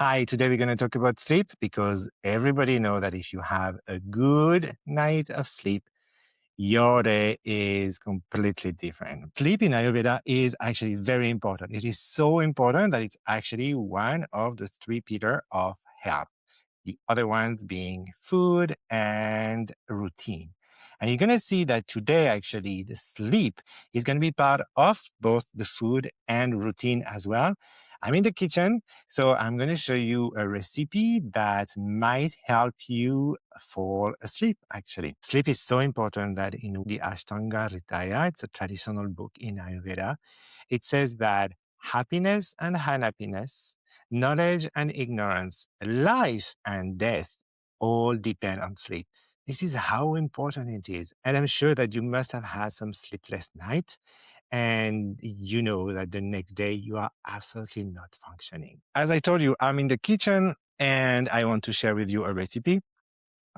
Hi, today we're going to talk about sleep because everybody knows that if you have a good night of sleep, your day is completely different. Sleep in Ayurveda is actually very important. It is so important that it's actually one of the three pillars of health. The other ones being food and routine. And you're going to see that today, actually, the sleep is going to be part of both the food and routine as well. I'm in the kitchen, so I'm going to show you a recipe that might help you fall asleep, actually. Sleep is so important that in the Ashtanga Hridaya, it's a traditional book in Ayurveda, it says that happiness and unhappiness, knowledge and ignorance, life and death all depend on sleep. This is how important it is. And I'm sure that you must have had some sleepless night and you know that the next day you are absolutely not functioning. As I told you, I'm in the kitchen and I want to share with you a recipe.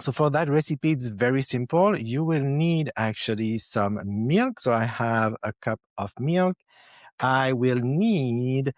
So for that recipe, it's very simple. You will need actually some milk. So I have a cup of milk. I will need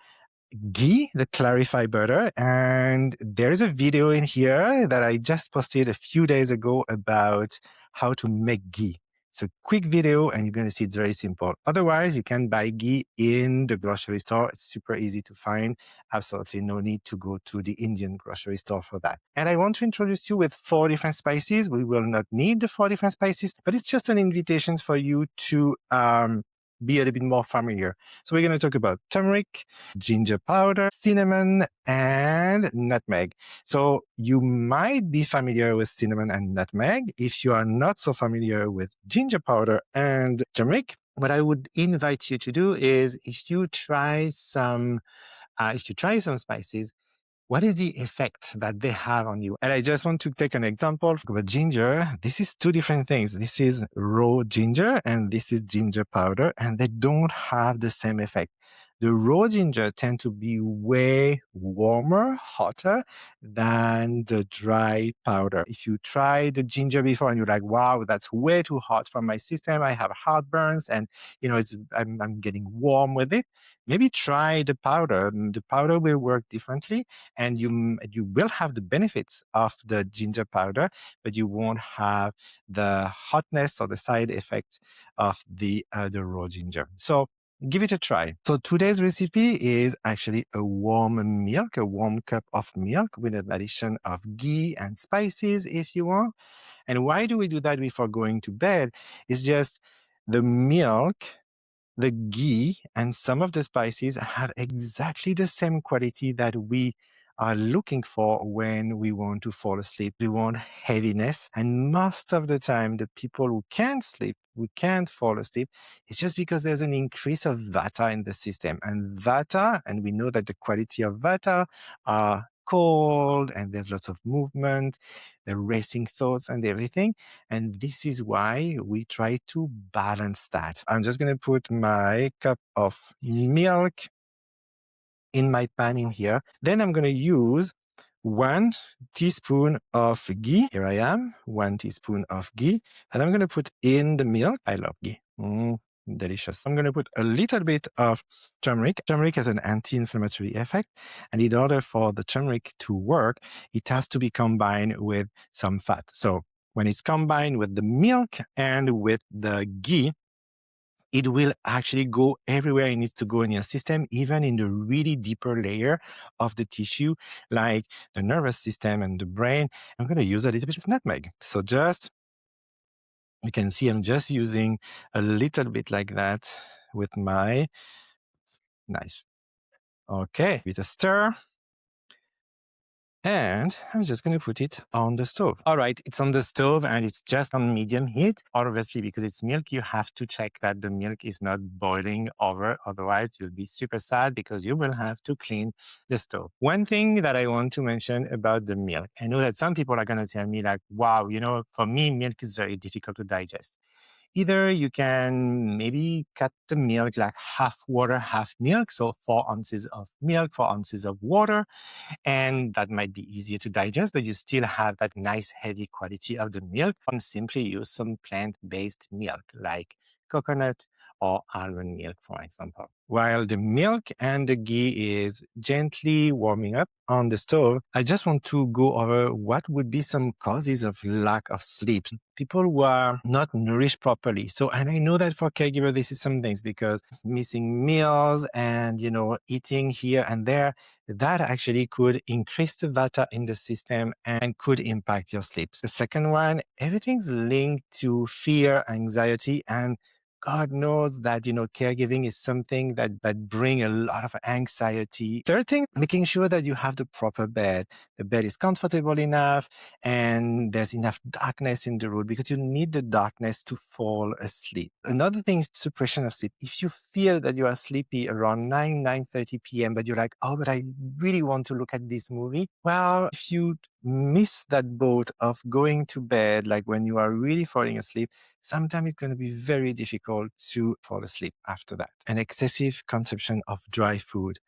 ghee, the clarified butter. And there's a video in here that I just posted a few days ago about how to make ghee. It's a quick video and you're going to see it's very simple. Otherwise, you can buy ghee in the grocery store. It's super easy to find. Absolutely no need to go to the Indian grocery store for that. And I want to introduce you with 4 different spices. We will not need the 4 different spices, but it's just an invitation for you to be a little bit more familiar. So we're going to talk about turmeric, ginger powder, cinnamon, and nutmeg. So you might be familiar with cinnamon and nutmeg. If you are not so familiar with ginger powder and turmeric, what I would invite you to do is if you try some spices, what is the effect that they have on you? And I just want to take an example about ginger. This is 2 different things. This is raw ginger and this is ginger powder, and they don't have the same effect. The raw ginger tend to be way warmer, hotter than the dry powder. If you try the ginger before and you're like, wow, that's way too hot for my system, I have heartburns and I'm getting warm with it, maybe try the powder. The powder will work differently and you will have the benefits of the ginger powder, but you won't have the hotness or the side effects of the raw ginger. So give it a try. So today's recipe is actually a warm milk, a warm cup of milk with an addition of ghee and spices if you want. And why do we do that before going to bed? It's just the milk, the ghee, and some of the spices have exactly the same quality that we are looking for when we want to fall asleep. We want heaviness. And most of the time, the people who can't sleep, who can't fall asleep, it's just because there's an increase of Vata in the system. And Vata, and we know that the quality of Vata are cold and there's lots of movement, the racing thoughts and everything. And this is why we try to balance that. I'm just going to put my cup of milk in my pan in here. Then I'm going to use 1 teaspoon of ghee. Here I am, 1 teaspoon of ghee. And I'm going to put in the milk. I love ghee. Delicious. I'm going to put a little bit of turmeric. Turmeric has an anti-inflammatory effect. And in order for the turmeric to work, it has to be combined with some fat. So when it's combined with the milk and with the ghee, it will actually go everywhere it needs to go in your system, even in the really deeper layer of the tissue, like the nervous system and the brain. I'm going to use a little bit of nutmeg. So you can see I'm just using a little bit like that with my knife. Okay, with a stir. And I'm just going to put it on the stove. All right, it's on the stove and it's just on medium heat. Obviously, because it's milk, you have to check that the milk is not boiling over. Otherwise, you'll be super sad because you will have to clean the stove. One thing that I want to mention about the milk, I know that some people are going to tell me like, wow, for me, milk is very difficult to digest. Either you can maybe cut the milk like half water, half milk. So 4 ounces of milk, 4 ounces of water. And that might be easier to digest, but you still have that nice heavy quality of the milk. And simply use some plant-based milk like coconut or almond milk, for example. While the milk and the ghee is gently warming up on the stove, I just want to go over what would be some causes of lack of sleep. People who are not nourished properly. So, and I know that for caregiver, this is some things because missing meals and, eating here and there, that actually could increase the Vata in the system and could impact your sleep. The second one, everything's linked to fear, anxiety, and God knows that, caregiving is something that bring a lot of anxiety. Third thing, making sure that you have the proper bed. The bed is comfortable enough and there's enough darkness in the room because you need the darkness to fall asleep. Another thing is suppression of sleep. If you feel that you are sleepy around 9:30 p.m., but you're like, oh, but I really want to look at this movie. Well, if you miss that boat of going to bed, like when you are really falling asleep, sometimes it's going to be very difficult to fall asleep after that. An excessive consumption of dry food.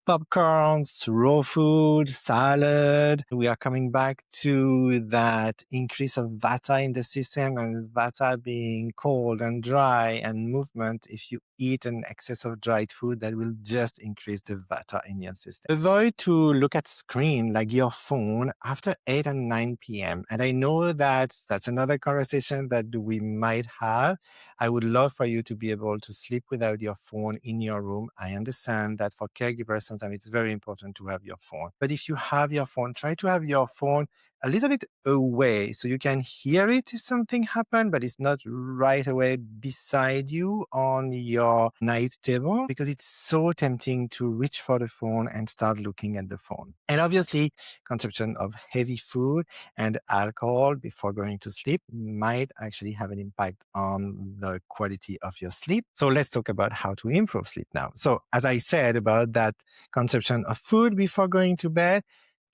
Popcorns, raw food, salad. We are coming back to that increase of Vata in the system, and Vata being cold and dry and movement. If you eat an excess of dried food, that will just increase the Vata in your system. Avoid to look at screen like your phone after 8 and 9 p.m. And I know that that's another conversation that we might have. I would love for you to be able to sleep without your phone in your room. I understand that for caregivers, sometimes it's very important to have your phone. But if you have your phone, try to have your phone a little bit away so you can hear it if something happened, but it's not right away beside you on your night table because it's so tempting to reach for the phone and start looking at the phone. And obviously, consumption of heavy food and alcohol before going to sleep might actually have an impact on the quality of your sleep. So let's talk about how to improve sleep now. So as I said about that consumption of food before going to bed,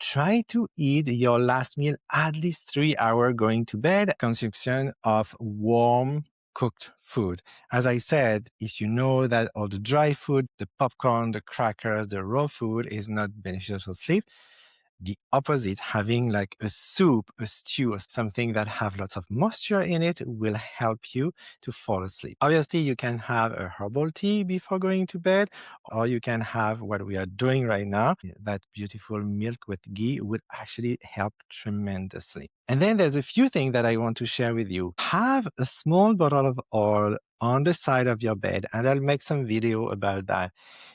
try to eat your last meal at least 3 hours going to bed. Consumption of warm cooked food. As I said, if you know that all the dry food, the popcorn, the crackers, the raw food is not beneficial for sleep, the opposite, having like a soup, a stew, or something that have lots of moisture in it will help you to fall asleep. Obviously, you can have a herbal tea before going to bed, or you can have what we are doing right now. That beautiful milk with ghee would actually help tremendously. And then there's a few things that I want to share with you. Have a small bottle of oil on the side of your bed, and I'll make some video about that.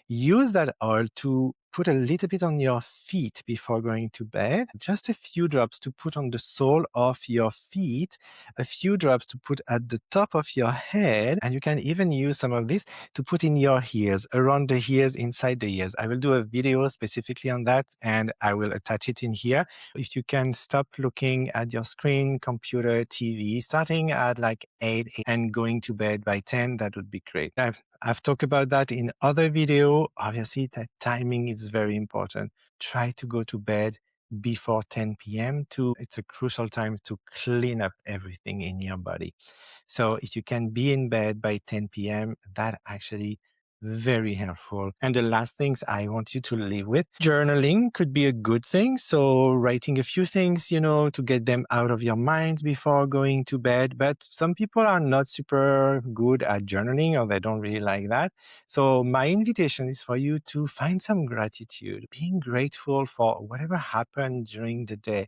Use that oil to put a little bit on your feet before going to bed. Just a few drops to put on the sole of your feet, a few drops to put at the top of your head, and you can even use some of this to put in your ears, around the ears, inside the ears. I will do a video specifically on that, and I will attach it in here. If you can stop looking at your screen, computer, TV, starting at like 8 and going to bed by 10, that would be great. I've talked about that in other video. Obviously, that timing is very important. Try to go to bed before 10 p.m. It's a crucial time to clean up everything in your body. So if you can be in bed by 10 p.m., that actually very helpful. And the last things I want you to leave with, journaling could be a good thing. So writing a few things, to get them out of your minds before going to bed. But some people are not super good at journaling or they don't really like that. So my invitation is for you to find some gratitude, being grateful for whatever happened during the day.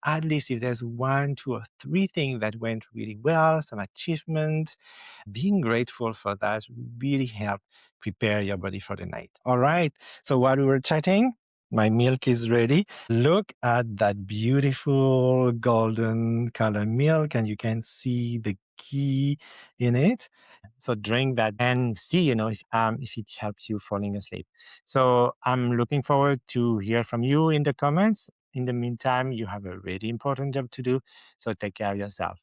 At least if there's 1, 2, or 3 things that went really well, some achievements, being grateful for that really helps prepare your body for the night. All right. So while we were chatting, my milk is ready. Look at that beautiful golden color milk, and you can see the ghee in it. So drink that and see, if it helps you falling asleep. So I'm looking forward to hear from you in the comments. In the meantime, you have a really important job to do. So take care of yourself.